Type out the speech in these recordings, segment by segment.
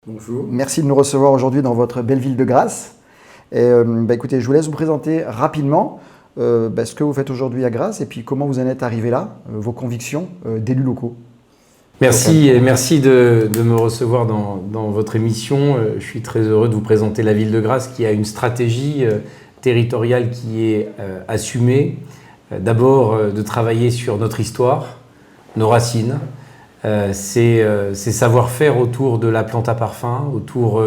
Bonjour. Merci de nous recevoir aujourd'hui dans votre belle ville de Grasse. Et, écoutez, je vous laisse vous présenter rapidement ce que vous faites aujourd'hui à Grasse et puis comment vous en êtes arrivé là, vos convictions d'élus locaux. Merci et merci de me recevoir dans votre émission. Je suis très heureux de vous présenter la ville de Grasse qui a une stratégie territoriale qui est assumée. D'abord de travailler sur notre histoire, nos racines, ces savoir-faire autour de la plante à parfum, autour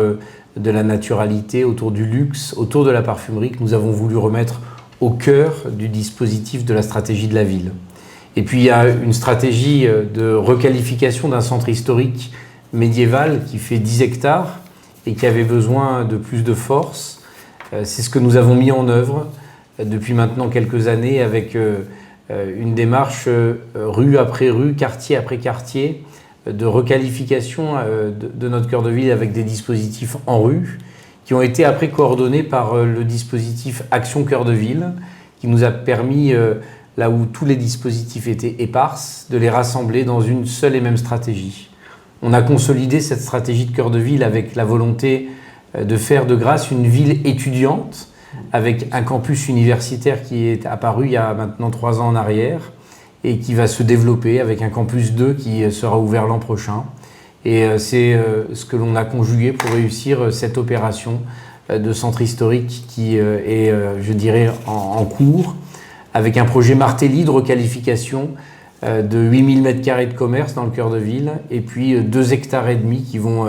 de la naturalité, autour du luxe, autour de la parfumerie que nous avons voulu remettre au cœur du dispositif de la stratégie de la ville. Et puis il y a une stratégie de requalification d'un centre historique médiéval qui fait 10 hectares et qui avait besoin de plus de force. C'est ce que nous avons mis en œuvre depuis maintenant quelques années avec une démarche rue après rue, quartier après quartier, de requalification de notre cœur de ville avec des dispositifs en rue qui ont été après coordonnés par le dispositif Action Cœur de Ville qui nous a permis, là où tous les dispositifs étaient éparses, de les rassembler dans une seule et même stratégie. On a consolidé cette stratégie de cœur de ville avec la volonté de faire de Grasse une ville étudiante, avec un campus universitaire qui est apparu il y a maintenant 3 ans en arrière et qui va se développer avec un campus 2 qui sera ouvert l'an prochain. Et c'est ce que l'on a conjugué pour réussir cette opération de centre historique qui est, je dirais, en cours, avec un projet Martelly de requalification de 8000 m² de commerce dans le cœur de ville, et puis 2,5 hectares qui vont,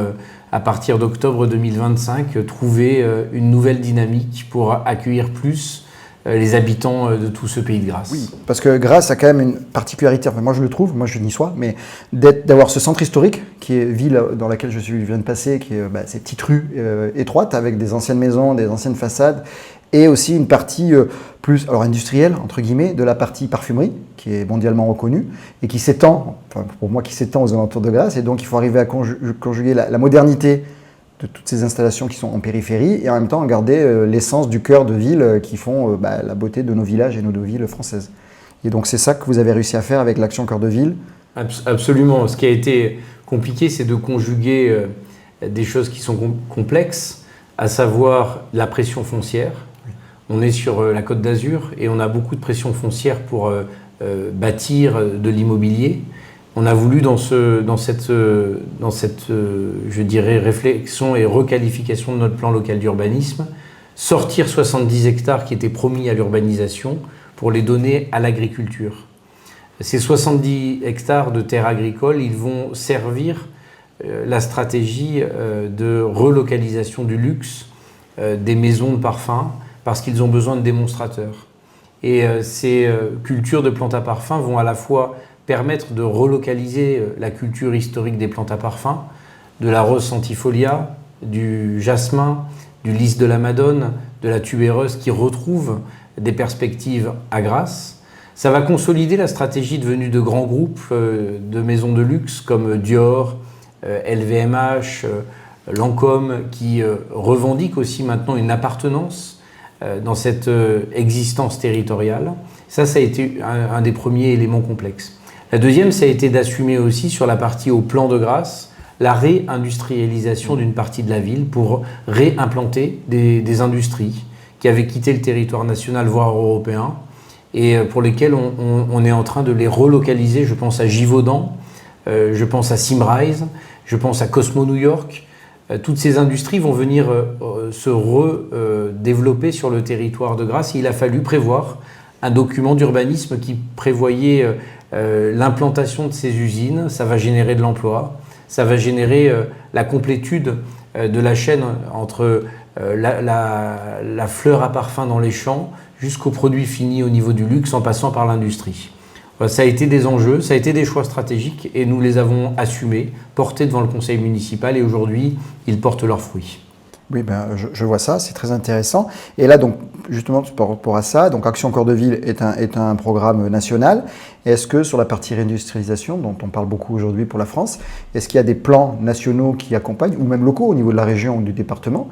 à partir d'octobre 2025, trouver une nouvelle dynamique pour accueillir plus les habitants de tout ce pays de Grasse. Oui, parce que Grasse a quand même une particularité, enfin moi je le trouve, moi je niçois, mais d'avoir ce centre historique, qui est ville dans laquelle je viens de passer, qui est ces petites rues étroites, avec des anciennes maisons, des anciennes façades, et aussi une partie plus industrielle, entre guillemets, de la partie parfumerie, qui est mondialement reconnue, et qui s'étend, enfin pour moi qui s'étend aux alentours de Grasse, et donc il faut arriver à conjuguer la modernité de toutes ces installations qui sont en périphérie, et en même temps garder l'essence du cœur de ville qui font la beauté de nos villages et nos villes françaises. Et donc c'est ça que vous avez réussi à faire avec l'Action Cœur de Ville. Absolument. Ce qui a été compliqué, c'est de conjuguer des choses qui sont complexes, à savoir la pression foncière. On est sur la Côte d'Azur et on a beaucoup de pression foncière pour bâtir de l'immobilier. On a voulu dans cette je dirais, réflexion et requalification de notre plan local d'urbanisme, sortir 70 hectares qui étaient promis à l'urbanisation pour les donner à l'agriculture. Ces 70 hectares de terres agricoles, ils vont servir la stratégie de relocalisation du luxe, des maisons de parfum, parce qu'ils ont besoin de démonstrateurs. Et ces cultures de plantes à parfum vont à la fois permettre de relocaliser la culture historique des plantes à parfum, de la rose centifolia, du jasmin, du lys de la Madone, de la tubéreuse qui retrouvent des perspectives à Grasse. Ça va consolider la stratégie devenue de grands groupes de maisons de luxe comme Dior, LVMH, Lancôme, qui revendiquent aussi maintenant une appartenance dans cette existence territoriale. Ça a été un des premiers éléments complexes. La deuxième, ça a été d'assumer aussi sur la partie au plan de Grasse la réindustrialisation d'une partie de la ville pour réimplanter des industries qui avaient quitté le territoire national, voire européen, et pour lesquelles on est en train de les relocaliser. Je pense à Givaudan, je pense à Symrise, je pense à Cosmo New York. Toutes ces industries vont venir se redévelopper sur le territoire de Grasse. Il a fallu prévoir un document d'urbanisme qui prévoyait l'implantation de ces usines. Ça va générer de l'emploi, ça va générer la complétude de la chaîne entre la fleur à parfum dans les champs jusqu'au produit fini au niveau du luxe en passant par l'industrie. Ça a été des enjeux, ça a été des choix stratégiques et nous les avons assumés, portés devant le conseil municipal et aujourd'hui, ils portent leurs fruits. Oui, je vois ça, c'est très intéressant. Et là, donc, justement, par rapport à ça, donc Action Cœur de Ville est un programme national. Est-ce que sur la partie réindustrialisation, dont on parle beaucoup aujourd'hui pour la France, est-ce qu'il y a des plans nationaux qui accompagnent, ou même locaux au niveau de la région ou du département,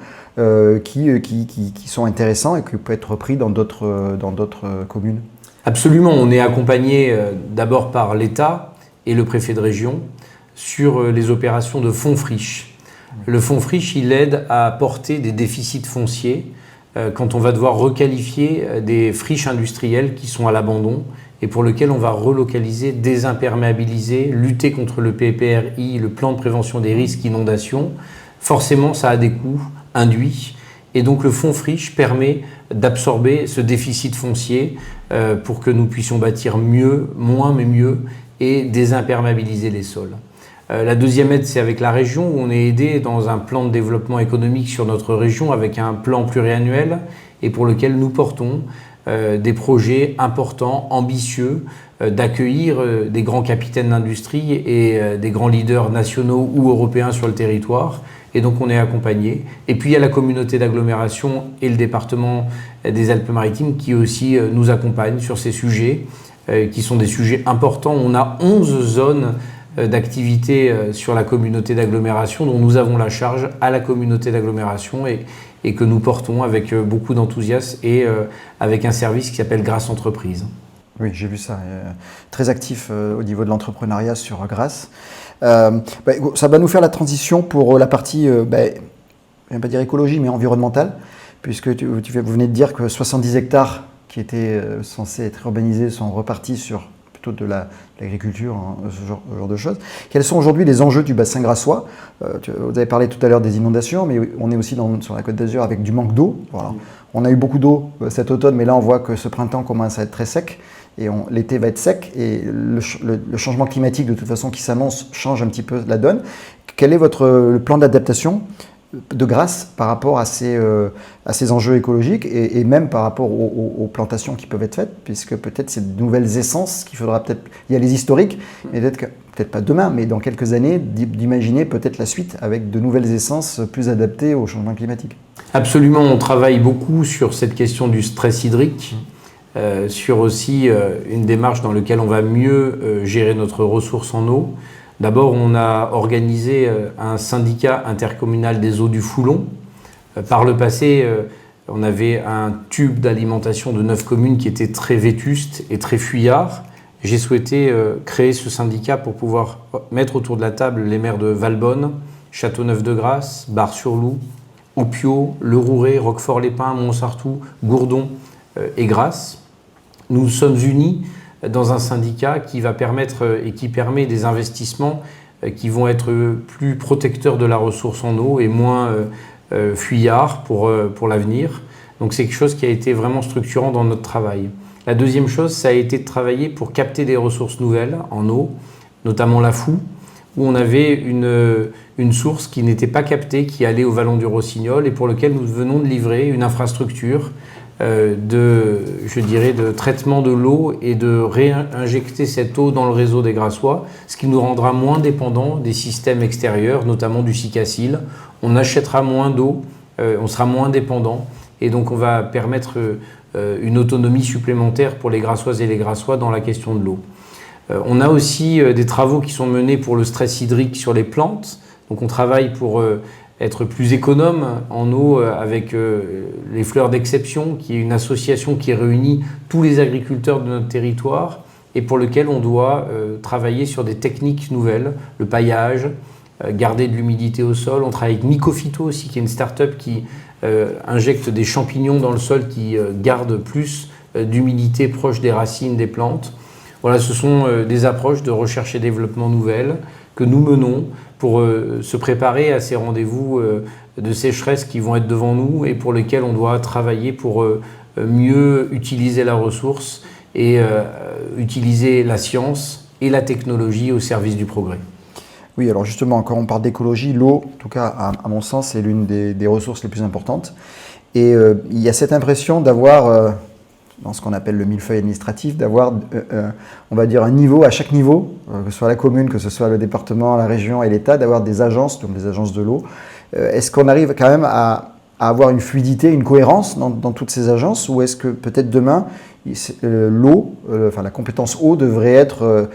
qui sont intéressants et qui peuvent être repris dans d'autres communes? Absolument, on est accompagné d'abord par l'État et le préfet de région sur les opérations de fonds friches. Le fonds friche, il aide à porter des déficits fonciers quand on va devoir requalifier des friches industrielles qui sont à l'abandon et pour lesquelles on va relocaliser, désimperméabiliser, lutter contre le PPRI, le plan de prévention des risques inondation. Forcément, ça a des coûts induits. Et donc le fonds friche permet d'absorber ce déficit foncier pour que nous puissions bâtir mieux, moins mais mieux, et désimperméabiliser les sols. La deuxième aide, c'est avec la région, où on est aidé dans un plan de développement économique sur notre région, avec un plan pluriannuel, et pour lequel nous portons des projets importants, ambitieux, d'accueillir des grands capitaines d'industrie et des grands leaders nationaux ou européens sur le territoire. Et donc on est accompagné. Et puis il y a la communauté d'agglomération et le département des Alpes-Maritimes qui aussi nous accompagnent sur ces sujets, qui sont des sujets importants. On a 11 zones d'activité sur la communauté d'agglomération dont nous avons la charge à la communauté d'agglomération et que nous portons avec beaucoup d'enthousiasme et avec un service qui s'appelle Grasse Entreprise. Oui, j'ai vu ça. Très actif au niveau de l'entrepreneuriat sur Grasse. Ça va nous faire la transition pour la partie, je ne vais pas dire écologie, mais environnementale, puisque vous venez de dire que 70 hectares qui étaient censés être urbanisés sont repartis sur plutôt de l'agriculture, ce genre de choses. Quels sont aujourd'hui les enjeux du bassin grassois ? Vous avez parlé tout à l'heure des inondations, mais on est aussi sur la Côte d'Azur avec du manque d'eau. Voilà. On a eu beaucoup d'eau cet automne, mais là on voit que ce printemps commence à être très sec. Et l'été va être sec et le changement climatique de toute façon qui s'annonce change un petit peu la donne. Quel est le plan d'adaptation de Grasse par rapport à ces enjeux écologiques et même par rapport aux plantations qui peuvent être faites, puisque peut-être c'est de nouvelles essences qu'il faudra peut-être, il y a les historiques, mais peut-être pas demain, mais dans quelques années, d'imaginer peut-être la suite avec de nouvelles essences plus adaptées au changement climatique. Absolument, on travaille beaucoup sur cette question du stress hydrique. Sur aussi une démarche dans laquelle on va mieux gérer notre ressource en eau. D'abord, on a organisé un syndicat intercommunal des eaux du Foulon. Par le passé, on avait un tube d'alimentation de 9 communes qui était très vétuste et très fuyard. J'ai souhaité créer ce syndicat pour pouvoir mettre autour de la table les maires de Valbonne, Châteauneuf-de-Grasse, Bar-sur-Loup, Opio, Le Rouret, Roquefort-les-Pins, Montsartou, Gourdon et Grasse. Nous sommes unis dans un syndicat qui va permettre et qui permet des investissements qui vont être plus protecteurs de la ressource en eau et moins fuyards pour l'avenir. Donc c'est quelque chose qui a été vraiment structurant dans notre travail. La deuxième chose, ça a été de travailler pour capter des ressources nouvelles en eau, notamment la Foux, où on avait une source qui n'était pas captée, qui allait au vallon du Rossignol et pour lequel nous venons de livrer une infrastructure de traitement de l'eau et de réinjecter cette eau dans le réseau des Grassois, ce qui nous rendra moins dépendants des systèmes extérieurs, notamment du Sicacil. On achètera moins d'eau, on sera moins dépendant et donc on va permettre une autonomie supplémentaire pour les Grassoises et les Grassois dans la question de l'eau. On a aussi des travaux qui sont menés pour le stress hydrique sur les plantes. Donc on travaille pour être plus économe en eau avec les Fleurs d'Exception, qui est une association qui réunit tous les agriculteurs de notre territoire et pour lequel on doit travailler sur des techniques nouvelles, le paillage, garder de l'humidité au sol. On travaille avec Mycophyto aussi, qui est une start-up qui injecte des champignons dans le sol qui gardent plus d'humidité proche des racines des plantes. Voilà, ce sont des approches de recherche et développement nouvelles que nous menons pour se préparer à ces rendez-vous de sécheresse qui vont être devant nous et pour lesquels on doit travailler pour mieux utiliser la ressource et utiliser la science et la technologie au service du progrès. Oui, alors justement, quand on parle d'écologie, l'eau, en tout cas à mon sens, c'est l'une des ressources les plus importantes. Et il y a cette impression d'avoir, dans ce qu'on appelle le millefeuille administratif, d'avoir, on va dire, un niveau à chaque niveau, que ce soit la commune, que ce soit le département, la région et l'État, d'avoir des agences, comme les agences de l'eau. Est-ce qu'on arrive quand même à avoir une fluidité, une cohérence dans toutes ces agences, ou est-ce que peut-être demain, l'eau, la compétence eau devrait être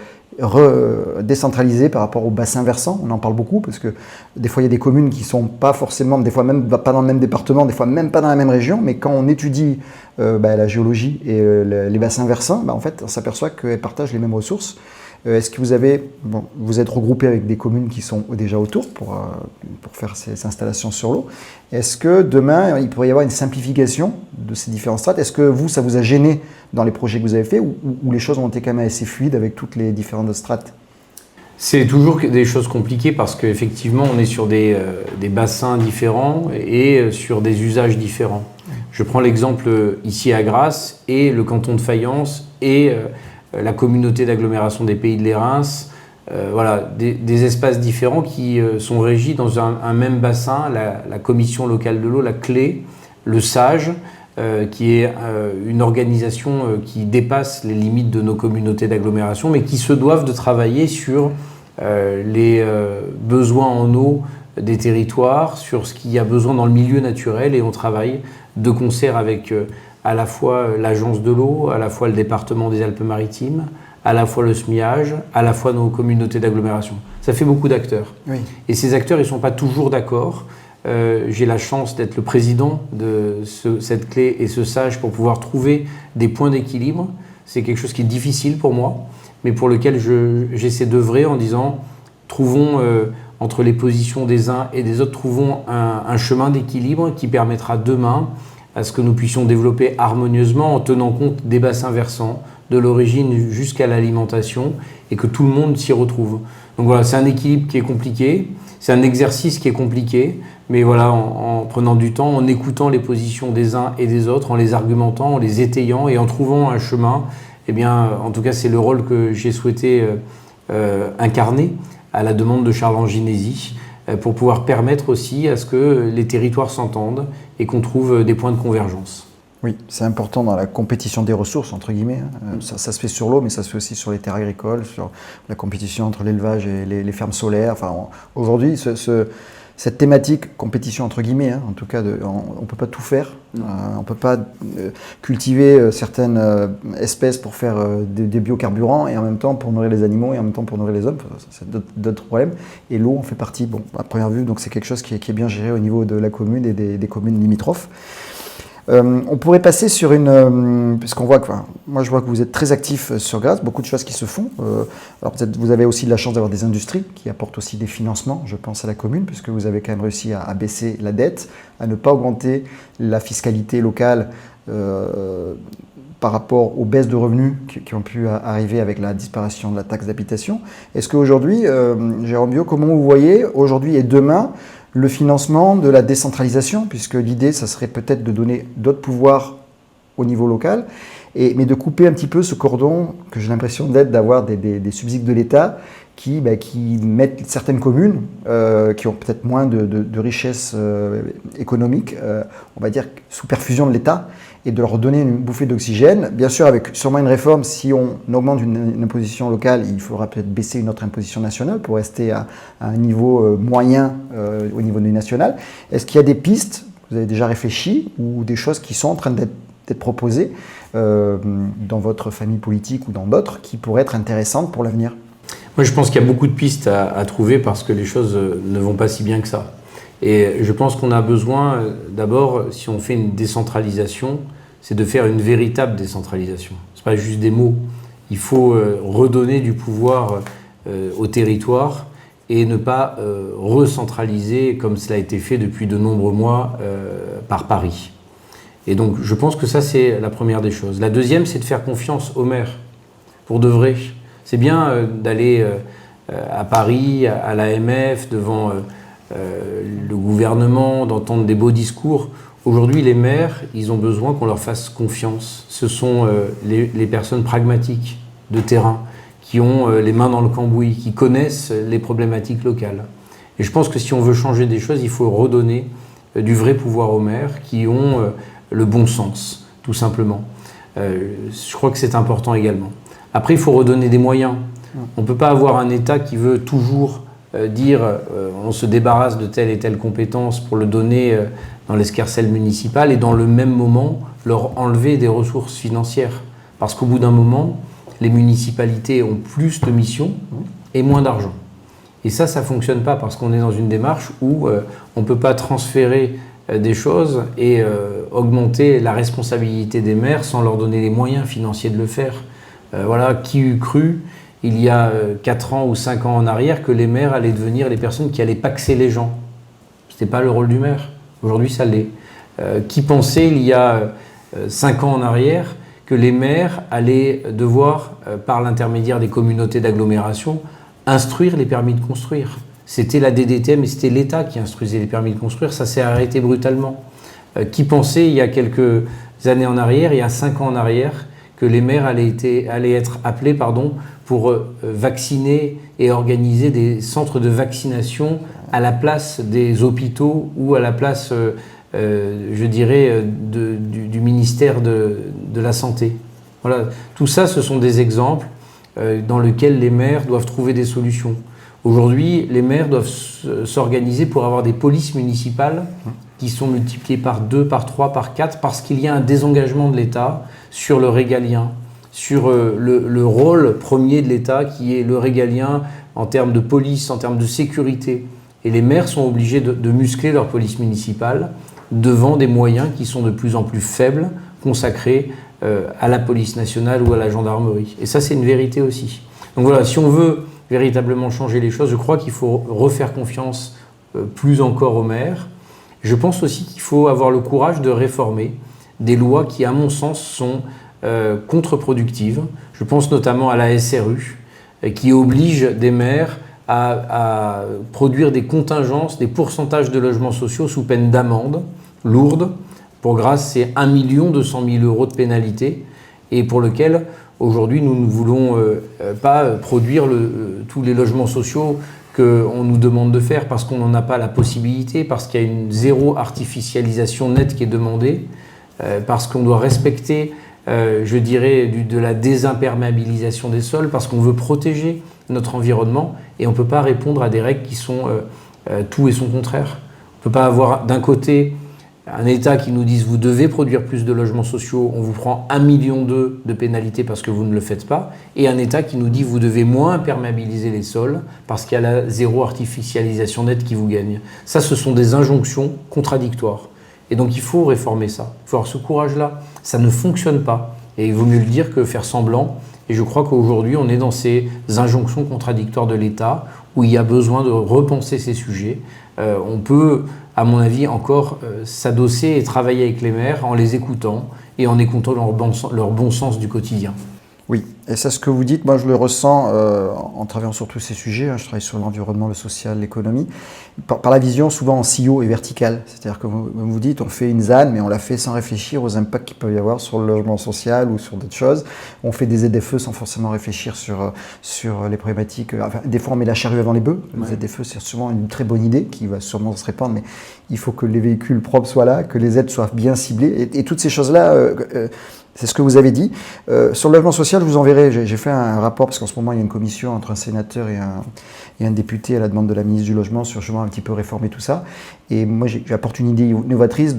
décentralisée par rapport au bassin versant? On en parle beaucoup parce que des fois il y a des communes qui ne sont pas forcément, des fois même pas dans le même département, des fois même pas dans la même région, mais quand on étudie la géologie et les bassins versants, en fait on s'aperçoit qu'elles partagent les mêmes ressources. Est-ce que vous êtes regroupé avec des communes qui sont déjà autour pour faire ces installations sur l'eau. Est-ce que demain, il pourrait y avoir une simplification de ces différentes strates? Est-ce que vous, ça vous a gêné dans les projets que vous avez faits ou les choses ont été quand même assez fluides avec toutes les différentes strates? C'est toujours des choses compliquées parce qu'effectivement, on est sur des bassins différents et sur des usages différents. Je prends l'exemple ici à Grasse et le canton de Fayence et la communauté d'agglomération des Pays de l'Érins, voilà, des espaces différents qui sont régis dans un même bassin, la commission locale de l'eau, la CLÉ, le SAGE, qui est une organisation qui dépasse les limites de nos communautés d'agglomération, mais qui se doivent de travailler sur les besoins en eau des territoires, sur ce qu'il y a besoin dans le milieu naturel, et on travaille de concert avec à la fois l'agence de l'eau, à la fois le département des Alpes-Maritimes, à la fois le SMIAGE, à la fois nos communautés d'agglomération. Ça fait beaucoup d'acteurs. Oui. Et ces acteurs, ils ne sont pas toujours d'accord. J'ai la chance d'être le président de cette clé et ce SAGE pour pouvoir trouver des points d'équilibre. C'est quelque chose qui est difficile pour moi, mais pour lequel j'essaie d'œuvrer en disant trouvons entre les positions des uns et des autres, trouvons un chemin d'équilibre qui permettra demain à ce que nous puissions développer harmonieusement en tenant compte des bassins versants, de l'origine jusqu'à l'alimentation, et que tout le monde s'y retrouve. Donc voilà, c'est un équilibre qui est compliqué, c'est un exercice qui est compliqué, mais voilà, en prenant du temps, en écoutant les positions des uns et des autres, en les argumentant, en les étayant et en trouvant un chemin, eh bien, en tout cas, c'est le rôle que j'ai souhaité incarner à la demande de Charles Anginesi, pour pouvoir permettre aussi à ce que les territoires s'entendent et qu'on trouve des points de convergence. Oui, c'est important dans la compétition des ressources, entre guillemets. Ça se fait sur l'eau, mais ça se fait aussi sur les terres agricoles, sur la compétition entre l'élevage et les fermes solaires. Enfin, aujourd'hui, cette thématique, compétition entre guillemets, en tout cas, on ne peut pas tout faire. On ne peut pas cultiver certaines espèces pour faire des biocarburants et en même temps pour nourrir les animaux et en même temps pour nourrir les hommes. C'est d'autres problèmes. Et l'eau en fait partie, bon, à première vue, donc c'est quelque chose qui est bien géré au niveau de la commune et des communes limitrophes. On pourrait passer sur puisqu'on voit que, moi je vois que vous êtes très actif sur Grasse, beaucoup de choses qui se font. Alors peut-être vous avez aussi de la chance d'avoir des industries qui apportent aussi des financements, je pense à la commune, puisque vous avez quand même réussi à baisser la dette, à ne pas augmenter la fiscalité locale par rapport aux baisses de revenus qui ont pu arriver avec la disparition de la taxe d'habitation. Est-ce qu'aujourd'hui, Jérôme Biot, comment vous voyez aujourd'hui et demain le financement de la décentralisation, puisque l'idée, ça serait peut-être de donner d'autres pouvoirs au niveau local, mais de couper un petit peu ce cordon que j'ai l'impression d'avoir des subsides de l'État qui mettent certaines communes qui ont peut-être moins de richesse économique, on va dire sous perfusion de l'État, et de leur donner une bouffée d'oxygène. Bien sûr, avec sûrement une réforme, si on augmente une imposition locale, il faudra peut-être baisser une autre imposition nationale pour rester à un niveau moyen au niveau national. Est-ce qu'il y a des pistes, vous avez déjà réfléchi, ou des choses qui sont en train d'être proposées dans votre famille politique ou dans d'autres, qui pourraient être intéressantes pour l'avenir? Moi, je pense qu'il y a beaucoup de pistes à trouver parce que les choses ne vont pas si bien que ça. Et je pense qu'on a besoin, d'abord, si on fait une décentralisation, c'est de faire une véritable décentralisation. Ce n'est pas juste des mots. Il faut redonner du pouvoir au territoire et ne pas recentraliser comme cela a été fait depuis de nombreux mois par Paris. Et donc, je pense que ça, c'est la première des choses. La deuxième, c'est de faire confiance aux maires, pour de vrai. C'est bien d'aller à Paris, à l'AMF, devant le gouvernement, d'entendre des beaux discours. Aujourd'hui, les maires, ils ont besoin qu'on leur fasse confiance. Ce sont les personnes pragmatiques de terrain qui ont les mains dans le cambouis, qui connaissent les problématiques locales. Et je pense que si on veut changer des choses, il faut redonner du vrai pouvoir aux maires qui ont le bon sens, tout simplement. Je crois que c'est important également. Après, il faut redonner des moyens. On ne peut pas avoir un État qui veut toujours dire on se débarrasse de telle et telle compétence pour le donner dans l'escarcelle municipale et dans le même moment leur enlever des ressources financières. Parce qu'au bout d'un moment, les municipalités ont plus de missions et moins d'argent. Et ça ne fonctionne pas parce qu'on est dans une démarche où on ne peut pas transférer des choses et augmenter la responsabilité des maires sans leur donner les moyens financiers de le faire. Voilà, qui eût cru il y a 4 ans ou 5 ans en arrière que les maires allaient devenir les personnes qui allaient paxer les gens. Ce n'était pas le rôle du maire. Aujourd'hui, ça l'est. Qui pensait il y a 5 ans en arrière que les maires allaient devoir, par l'intermédiaire des communautés d'agglomération, instruire les permis de construire. C'était la DDTM et c'était l'État qui instruisait les permis de construire. Ça s'est arrêté brutalement. Qui pensait il y a quelques années en arrière, il y a 5 ans en arrière, que les maires allaient être appelés pour vacciner et organiser des centres de vaccination à la place des hôpitaux ou à la place, je dirais, du ministère de la Santé. Voilà. Tout ça, ce sont des exemples dans lesquels les maires doivent trouver des solutions. Aujourd'hui, les maires doivent s'organiser pour avoir des polices municipales qui sont multipliées par 2, par 3, par 4, parce qu'il y a un désengagement de l'État sur le régalien, sur le rôle premier de l'État qui est le régalien en termes de police, en termes de sécurité. Et les maires sont obligés de muscler leur police municipale devant des moyens qui sont de plus en plus faibles, consacrés à la police nationale ou à la gendarmerie. Et ça, c'est une vérité aussi. Donc voilà, si on veut véritablement changer les choses, je crois qu'il faut refaire confiance plus encore aux maires. Je pense aussi qu'il faut avoir le courage de réformer des lois qui, à mon sens, sont contre-productives. Je pense notamment à la SRU, qui oblige des maires à produire des contingences, des pourcentages de logements sociaux sous peine d'amende lourde. Pour grâce, c'est 1 200 000 euros de pénalité, et pour lequel, aujourd'hui, nous ne voulons pas produire tous les logements sociaux qu'on nous demande de faire parce qu'on n'en a pas la possibilité, parce qu'il y a une zéro artificialisation nette qui est demandée, parce qu'on doit respecter, je dirais, de la désimperméabilisation des sols, parce qu'on veut protéger notre environnement et on ne peut pas répondre à des règles qui sont tout et son contraire. On ne peut pas avoir d'un côté un État qui nous dise vous devez produire plus de logements sociaux, on vous prend 1,2 million de pénalités parce que vous ne le faites pas, et un État qui nous dit vous devez moins perméabiliser les sols parce qu'il y a la zéro artificialisation nette qui vous gagne. Ça, ce sont des injonctions contradictoires. Et donc il faut réformer ça. Il faut avoir ce courage-là. Ça ne fonctionne pas. Et il vaut mieux le dire que faire semblant. Et je crois qu'aujourd'hui, on est dans ces injonctions contradictoires de l'État où il y a besoin de repenser ces sujets. On peut, à mon avis, encore s'adosser et travailler avec les maires en les écoutant et en écoutant leur bon sens du quotidien. Oui, et c'est ce que vous dites, moi je le ressens en travaillant sur tous ces sujets, je travaille sur l'environnement, le social, l'économie, par la vision souvent en silo et verticale, c'est-à-dire que vous dites on fait une ZAN mais on la fait sans réfléchir aux impacts qu'il peut y avoir sur le logement social ou sur d'autres choses, on fait des ZFE sans forcément réfléchir sur les problématiques, enfin, des fois on met la charrue avant les bœufs, le ZFE c'est souvent une très bonne idée qui va sûrement se répandre, mais il faut que les véhicules propres soient là, que les aides soient bien ciblées, et toutes ces choses-là, c'est ce que vous avez dit. Sur le logement social, je vous enverrai, j'ai fait un rapport, parce qu'en ce moment, il y a une commission entre un sénateur et un député à la demande de la ministre du Logement sur justement un petit peu réformer tout ça. Et moi, j'apporte une idée novatrice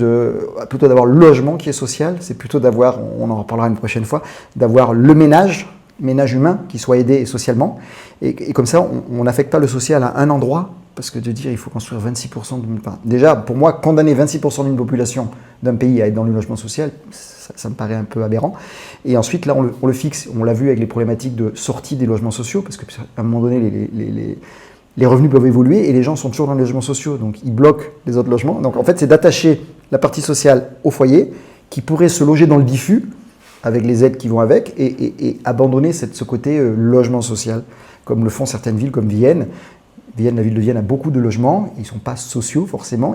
plutôt d'avoir le logement qui est social, c'est plutôt d'avoir, on en reparlera une prochaine fois, d'avoir le ménage humain qui soit aidé socialement. Et comme ça, on n'affecte pas le social à un endroit, parce que de dire il faut construire 26% déjà, pour moi, condamner 26% d'une population d'un pays à être dans le logement social, ça me paraît un peu aberrant. Et ensuite, là, on le fixe. On l'a vu avec les problématiques de sortie des logements sociaux, parce qu'à un moment donné, les revenus peuvent évoluer et les gens sont toujours dans les logements sociaux, donc ils bloquent les autres logements. Donc en fait, c'est d'attacher la partie sociale au foyer, qui pourrait se loger dans le diffus, avec les aides qui vont avec, et abandonner ce côté logement social, comme le font certaines villes comme Vienne. La ville de Vienne a beaucoup de logements, ils ne sont pas sociaux forcément,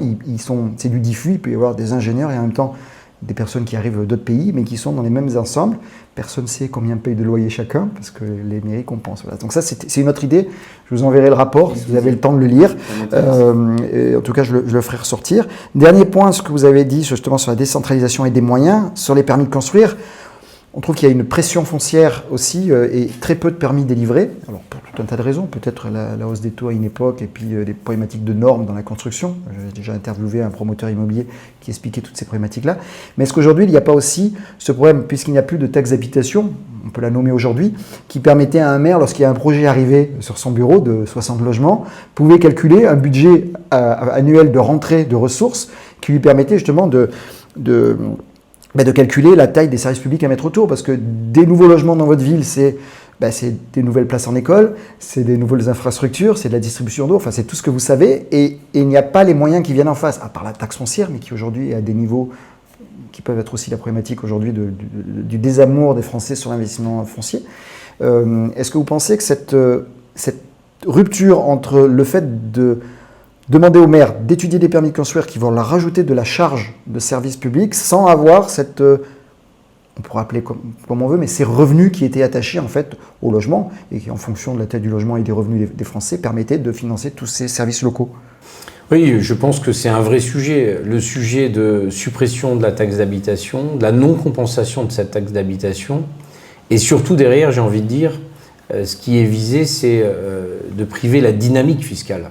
c'est du diffus, il peut y avoir des ingénieurs et en même temps des personnes qui arrivent d'autres pays, mais qui sont dans les mêmes ensembles. Personne ne sait combien paye de loyer chacun, parce que les mairies compensent. Voilà. Donc ça, c'est une autre idée. Je vous enverrai le rapport, si vous avez le temps de le lire. En tout cas, je le ferai ressortir. Dernier point, ce que vous avez dit justement sur la décentralisation et des moyens, sur les permis de construire. On trouve qu'il y a une pression foncière aussi et très peu de permis délivrés. Alors pour tout un tas de raisons, peut-être la hausse des taux à une époque et puis des problématiques de normes dans la construction. J'ai déjà interviewé un promoteur immobilier qui expliquait toutes ces problématiques-là. Mais est-ce qu'aujourd'hui, il n'y a pas aussi ce problème, puisqu'il n'y a plus de taxe d'habitation, on peut la nommer aujourd'hui, qui permettait à un maire, lorsqu'il y a un projet arrivé sur son bureau de 60 logements, pouvait calculer un budget annuel de rentrée de ressources qui lui permettait justement de calculer la taille des services publics à mettre autour, parce que des nouveaux logements dans votre ville, c'est c'est des nouvelles places en école, c'est des nouvelles infrastructures, c'est de la distribution d'eau, enfin c'est tout ce que vous savez, et il n'y a pas les moyens qui viennent en face, à part la taxe foncière, mais qui aujourd'hui est à des niveaux qui peuvent être aussi la problématique aujourd'hui du désamour des Français sur l'investissement foncier. Est-ce que vous pensez que cette rupture entre le fait de demander aux maires d'étudier des permis de construire qui vont leur rajouter de la charge de service public sans avoir cette, on pourrait appeler comme on veut, mais ces revenus qui étaient attachés en fait au logement et qui en fonction de la taille du logement et des revenus des Français permettaient de financer tous ces services locaux? Oui, je pense que c'est un vrai sujet. Le sujet de suppression de la taxe d'habitation, de la non-compensation de cette taxe d'habitation, et surtout derrière, j'ai envie de dire, ce qui est visé, c'est de priver la dynamique fiscale.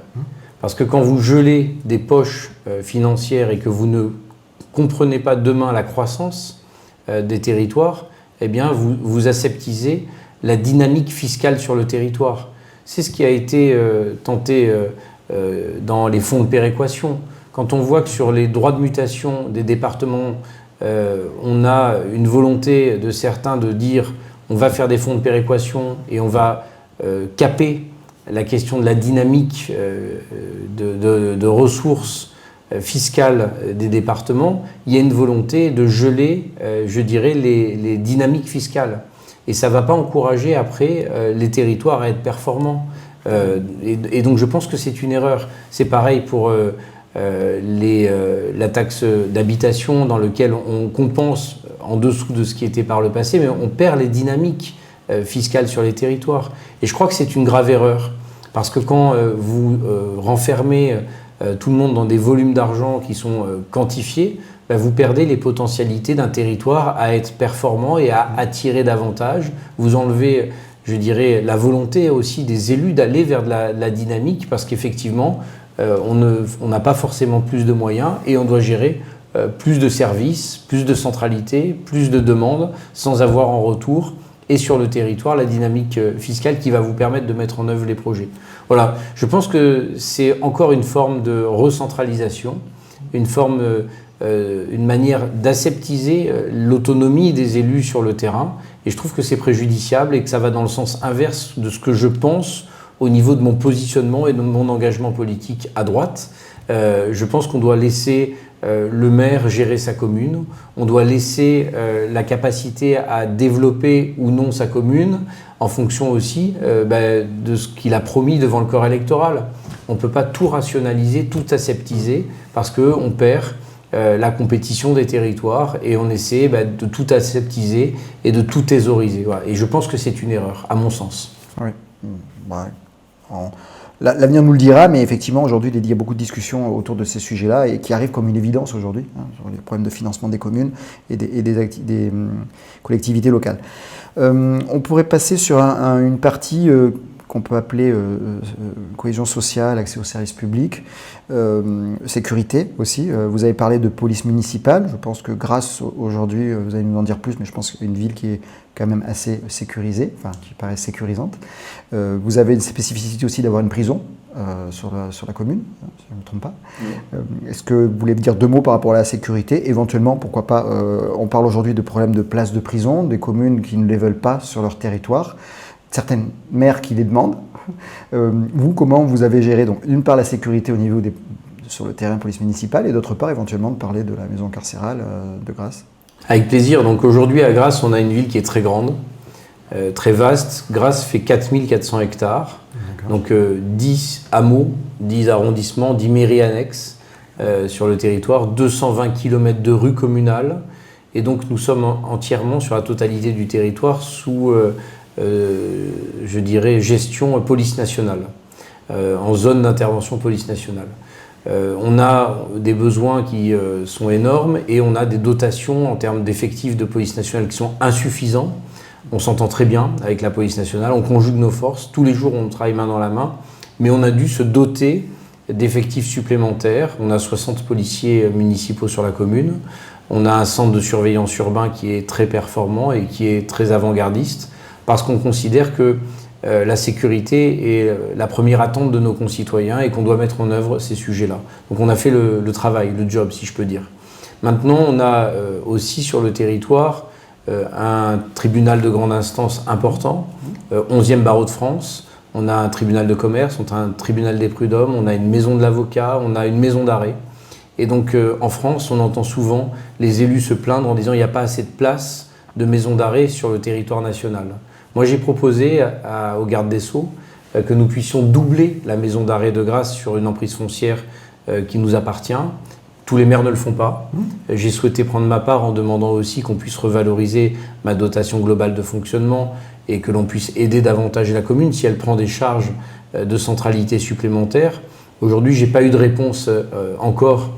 Parce que quand vous gelez des poches financières et que vous ne comprenez pas demain la croissance des territoires, eh bien vous aseptisez la dynamique fiscale sur le territoire. C'est ce qui a été tenté dans les fonds de péréquation. Quand on voit que sur les droits de mutation des départements, on a une volonté de certains de dire on va faire des fonds de péréquation et on va caper la question de la dynamique de ressources fiscales des départements, il y a une volonté de geler, je dirais, les dynamiques fiscales. Et ça ne va pas encourager après les territoires à être performants. Et donc je pense que c'est une erreur. C'est pareil pour la taxe d'habitation dans laquelle on compense en dessous de ce qui était par le passé, mais on perd les dynamiques fiscales sur les territoires. Et je crois que c'est une grave erreur. Parce que quand vous renfermez tout le monde dans des volumes d'argent qui sont quantifiés, vous perdez les potentialités d'un territoire à être performant et à attirer davantage. Vous enlevez, je dirais, la volonté aussi des élus d'aller vers de la dynamique parce qu'effectivement, on n'a pas forcément plus de moyens et on doit gérer plus de services, plus de centralité, plus de demandes sans avoir en retour et sur le territoire la dynamique fiscale qui va vous permettre de mettre en œuvre les projets. Voilà, je pense que c'est encore une forme de recentralisation, une manière d'aseptiser l'autonomie des élus sur le terrain, et je trouve que c'est préjudiciable et que ça va dans le sens inverse de ce que je pense au niveau de mon positionnement et de mon engagement politique à droite. Je pense qu'on doit laisser le maire gérer sa commune, on doit laisser la capacité à développer ou non sa commune en fonction aussi de ce qu'il a promis devant le corps électoral. On ne peut pas tout rationaliser, tout aseptiser parce qu'on perd la compétition des territoires et on essaie de tout aseptiser et de tout thésauriser. Voilà. Et je pense que c'est une erreur, à mon sens. Oui. L'avenir nous le dira, mais effectivement, aujourd'hui, il y a beaucoup de discussions autour de ces sujets-là et qui arrivent comme une évidence aujourd'hui, sur les problèmes de financement des communes et des collectivités locales. On pourrait passer sur une partie qu'on peut appeler cohésion sociale, accès aux services publics, sécurité aussi. Vous avez parlé de police municipale. Je pense que Grasse, aujourd'hui, vous allez nous en dire plus, mais je pense qu'une ville qui est quand même assez sécurisée, enfin qui paraît sécurisante. Vous avez une spécificité aussi d'avoir une prison sur la commune, si je ne me trompe pas. Est-ce que vous voulez dire deux mots par rapport à la sécurité? Éventuellement, pourquoi pas, on parle aujourd'hui de problèmes de places de prison, des communes qui ne les veulent pas sur leur territoire, certaines maires qui les demandent. Vous, comment vous avez géré donc d'une part la sécurité au niveau sur le terrain police municipale et d'autre part éventuellement de parler de la maison carcérale de Grasse? Avec plaisir. Donc aujourd'hui à Grasse, on a une ville qui est très grande, très vaste. Grasse fait 4400 hectares, donc 10 hameaux, 10 arrondissements, 10 mairies annexes sur le territoire, 220 km de rues communales. Et donc nous sommes entièrement sur la totalité du territoire sous je dirais, gestion police nationale, en zone d'intervention police nationale. On a des besoins qui sont énormes et on a des dotations en termes d'effectifs de police nationale qui sont insuffisants. On s'entend très bien avec la police nationale, on conjugue nos forces, tous les jours on travaille main dans la main, mais on a dû se doter d'effectifs supplémentaires. On a 60 policiers municipaux sur la commune, on a un centre de surveillance urbain qui est très performant et qui est très avant-gardiste, parce qu'on considère que la sécurité est la première attente de nos concitoyens et qu'on doit mettre en œuvre ces sujets-là. Donc on a fait le travail, le job, si je peux dire. Maintenant, on a aussi sur le territoire un tribunal de grande instance important, 11e barreau de France, on a un tribunal de commerce, on a un tribunal des prud'hommes, on a une maison de l'avocat, on a une maison d'arrêt. Et donc en France, on entend souvent les élus se plaindre en disant qu'il n'y a pas assez de place de maison d'arrêt sur le territoire national. Moi, j'ai proposé au garde des Sceaux que nous puissions doubler la maison d'arrêt de Grasse sur une emprise foncière qui nous appartient. Tous les maires ne le font pas. J'ai souhaité prendre ma part en demandant aussi qu'on puisse revaloriser ma dotation globale de fonctionnement et que l'on puisse aider davantage la commune si elle prend des charges de centralité supplémentaires. Aujourd'hui, je n'ai pas eu de réponse encore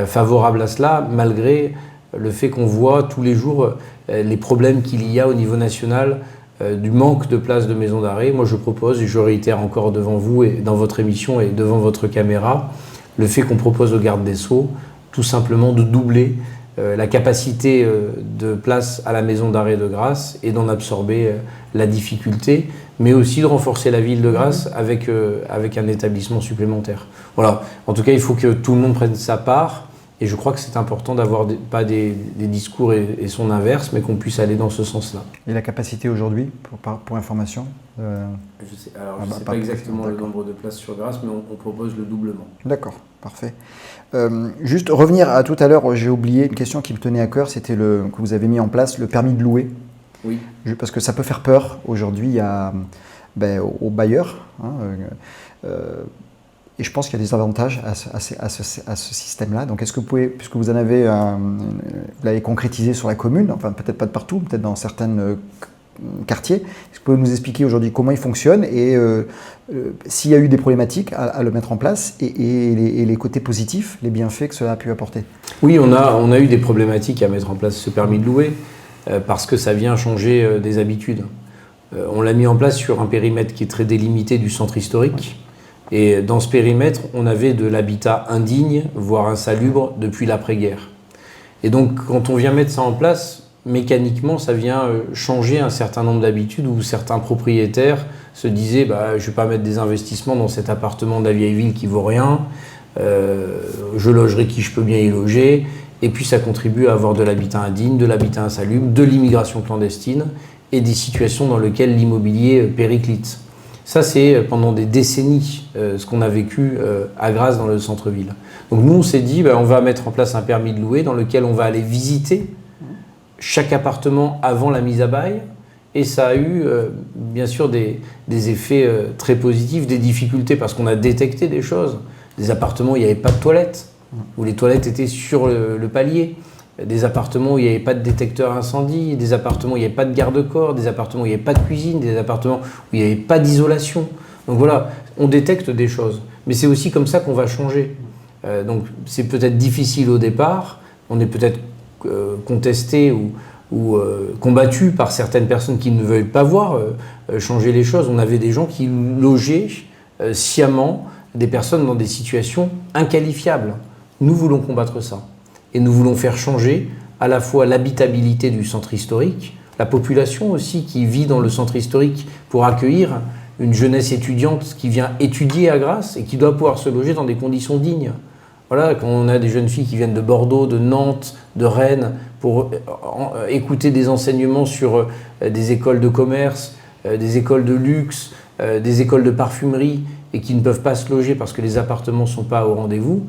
favorable à cela, malgré le fait qu'on voit tous les jours les problèmes qu'il y a au niveau national du manque de places de maison d'arrêt. Moi, je propose, et je réitère encore devant vous et dans votre émission et devant votre caméra, le fait qu'on propose au garde des Sceaux tout simplement de doubler la capacité de place à la maison d'arrêt de Grasse et d'en absorber la difficulté, mais aussi de renforcer la ville de Grasse avec un établissement supplémentaire. Voilà. En tout cas, il faut que tout le monde prenne sa part. Et je crois que c'est important d'avoir pas des discours et son inverse, mais qu'on puisse aller dans ce sens-là. Et la capacité aujourd'hui, pour information Je ne sais pas exactement le nombre de places sur Grasse, mais on propose le doublement. D'accord, parfait. Juste revenir à tout à l'heure, j'ai oublié une question qui me tenait à cœur, c'était que vous avez mis en place le permis de louer. Oui. Parce que ça peut faire peur aujourd'hui aux bailleurs. Et je pense qu'il y a des avantages à ce système-là. Donc, est-ce que vous pouvez, puisque vous l'avez concrétisé sur la commune, enfin peut-être pas de partout, peut-être dans certains quartiers, est-ce que vous pouvez nous expliquer aujourd'hui comment il fonctionne et s'il y a eu des problématiques à le mettre en place et les côtés positifs, les bienfaits que cela a pu apporter? Oui, on a eu des problématiques à mettre en place ce permis de louer parce que ça vient changer des habitudes. On l'a mis en place sur un périmètre qui est très délimité du centre historique. Et dans ce périmètre, on avait de l'habitat indigne, voire insalubre, depuis l'après-guerre. Et donc, quand on vient mettre ça en place, mécaniquement, ça vient changer un certain nombre d'habitudes où certains propriétaires se disaient je ne vais pas mettre des investissements dans cet appartement de la vieille ville qui vaut rien, je logerai qui je peux bien y loger, et puis ça contribue à avoir de l'habitat indigne, de l'habitat insalubre, de l'immigration clandestine et des situations dans lesquelles l'immobilier périclite. Ça, c'est pendant des décennies ce qu'on a vécu à Grasse dans le centre-ville. Donc nous, on s'est dit, on va mettre en place un permis de louer dans lequel on va aller visiter chaque appartement avant la mise à bail. Et ça a eu, bien sûr, des effets très positifs, des difficultés parce qu'on a détecté des choses. Des appartements où il n'y avait pas de toilettes, où les toilettes étaient sur le palier. Des appartements où il n'y avait pas de détecteur incendie, des appartements où il n'y avait pas de garde-corps, des appartements où il n'y avait pas de cuisine, des appartements où il n'y avait pas d'isolation. Donc voilà, on détecte des choses. Mais c'est aussi comme ça qu'on va changer. Donc c'est peut-être difficile au départ, on est peut-être contesté ou combattu par certaines personnes qui ne veulent pas voir changer les choses. On avait des gens qui logeaient sciemment des personnes dans des situations inqualifiables. Nous voulons combattre ça. Et nous voulons faire changer à la fois l'habitabilité du centre historique, la population aussi qui vit dans le centre historique pour accueillir une jeunesse étudiante qui vient étudier à Grasse et qui doit pouvoir se loger dans des conditions dignes. Voilà, quand on a des jeunes filles qui viennent de Bordeaux, de Nantes, de Rennes, pour écouter des enseignements sur des écoles de commerce, des écoles de luxe, des écoles de parfumerie, et qui ne peuvent pas se loger parce que les appartements ne sont pas au rendez-vous,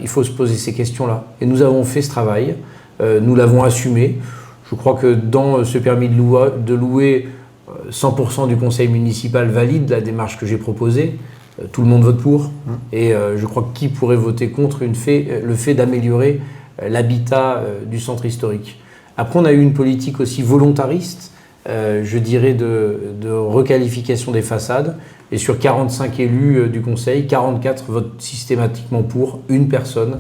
il faut se poser ces questions-là. Et nous avons fait ce travail, nous l'avons assumé. Je crois que dans ce permis de louer, 100% du conseil municipal valide la démarche que j'ai proposée. Tout le monde vote pour. Et je crois que qui pourrait voter contre le fait d'améliorer l'habitat du centre historique. Après, on a eu une politique aussi volontariste, je dirais, de requalification des façades. Et sur 45 élus du conseil, 44 votent systématiquement pour. Une personne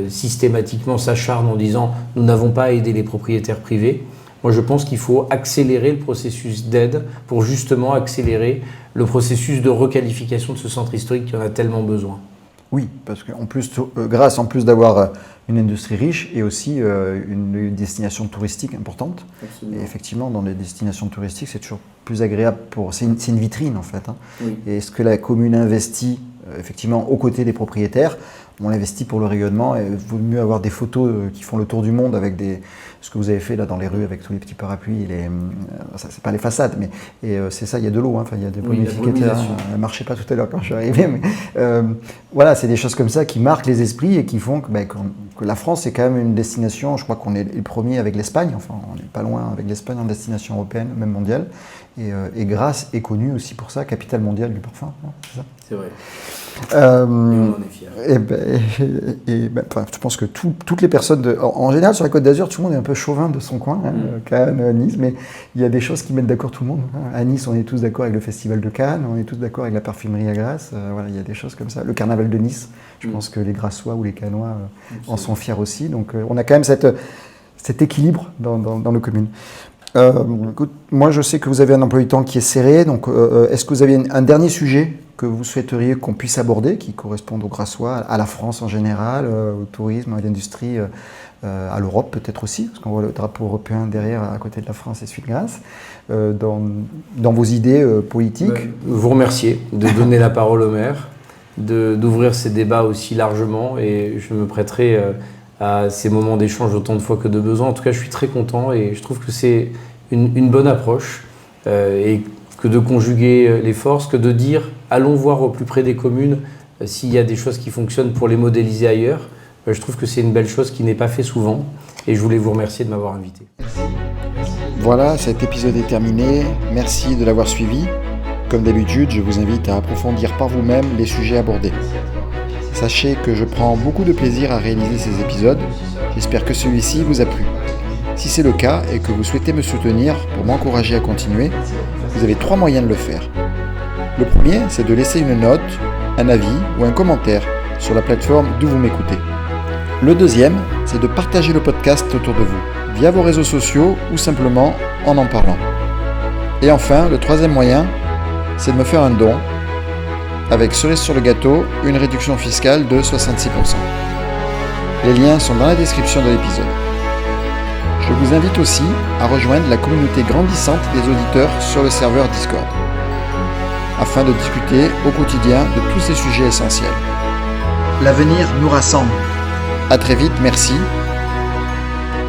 systématiquement s'acharne en disant « nous n'avons pas aidé les propriétaires privés ». Moi, je pense qu'il faut accélérer le processus d'aide pour justement accélérer le processus de requalification de ce centre historique qui en a tellement besoin. Oui, parce qu'en plus, Grasse, en plus d'avoir une industrie riche et aussi une destination touristique importante. Absolument. Et effectivement, dans les destinations touristiques, c'est toujours plus agréable c'est une vitrine en fait. Hein. Oui. Et ce que la commune investit effectivement aux côtés des propriétaires, on l'investit pour le rayonnement et il vaut mieux avoir des photos qui font le tour du monde avec ce que vous avez fait là dans les rues avec tous les petits parapluies, c'est pas les façades, mais c'est ça, il y a de l'eau, il y a des brumificateurs, elle ne marchait pas tout à l'heure quand je suis arrivé, mais voilà, c'est des choses comme ça qui marquent les esprits et qui font que la France est quand même une destination, je crois qu'on est les premiers avec l'Espagne, enfin on n'est pas loin avec l'Espagne en destination européenne, même mondiale, et Grasse est connue aussi pour ça, capitale mondiale du parfum, c'est ça ? C'est vrai. Et on en est fiers. Je pense que toutes les personnes, en général sur la Côte d'Azur, tout le monde est un peu chauvin de son coin, Cannes, Nice, mais il y a des choses qui mettent d'accord tout le monde. À Nice, on est tous d'accord avec le festival de Cannes, on est tous d'accord avec la parfumerie à Grasse, il y a des choses comme ça. Le carnaval de Nice, je pense que les Grassois ou les Cannois en sont fiers aussi. Donc on a quand même cet équilibre dans nos communes. Écoute, moi je sais que vous avez un emploi du temps qui est serré, donc est-ce que vous avez un dernier sujet que vous souhaiteriez qu'on puisse aborder, qui corresponde aux Grassois, à la France en général, au tourisme, à l'industrie, à l'Europe peut-être aussi, parce qu'on voit le drapeau européen derrière, à côté de la France et celui de Grasse, dans vos idées politiques? Vous remercier de donner la parole au maire, d'ouvrir ces débats aussi largement, et je me prêterai à ces moments d'échange autant de fois que de besoin. En tout cas, je suis très content et je trouve que c'est une bonne approche et que de conjuguer les forces, que de dire allons voir au plus près des communes s'il y a des choses qui fonctionnent pour les modéliser ailleurs. Je trouve que c'est une belle chose qui n'est pas fait souvent et je voulais vous remercier de m'avoir invité. Voilà, cet épisode est terminé. Merci de l'avoir suivi. Comme d'habitude, je vous invite à approfondir par vous-même les sujets abordés. Sachez que je prends beaucoup de plaisir à réaliser ces épisodes. J'espère que celui-ci vous a plu. Si c'est le cas et que vous souhaitez me soutenir pour m'encourager à continuer, vous avez 3 moyens de le faire. Le premier, c'est de laisser une note, un avis ou un commentaire sur la plateforme d'où vous m'écoutez. Le deuxième, c'est de partager le podcast autour de vous, via vos réseaux sociaux ou simplement en parlant. Et enfin, le troisième moyen, c'est de me faire un don, avec cerise sur le gâteau, une réduction fiscale de 66%. Les liens sont dans la description de l'épisode. Je vous invite aussi à rejoindre la communauté grandissante des auditeurs sur le serveur Discord, afin de discuter au quotidien de tous ces sujets essentiels. L'avenir nous rassemble. À très vite, merci